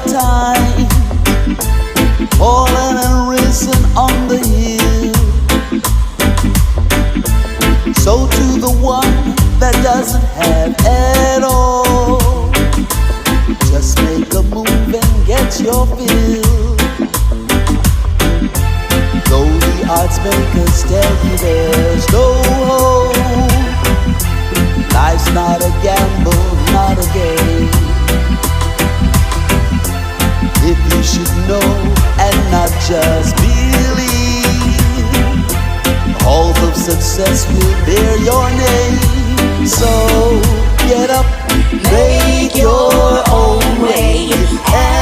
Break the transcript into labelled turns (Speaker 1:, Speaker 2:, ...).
Speaker 1: time, fallen and risen on the hill. So to the one that doesn't have at all, just make a move and get your fill. Though the odds makers tell you there's no hope, life's not a gamble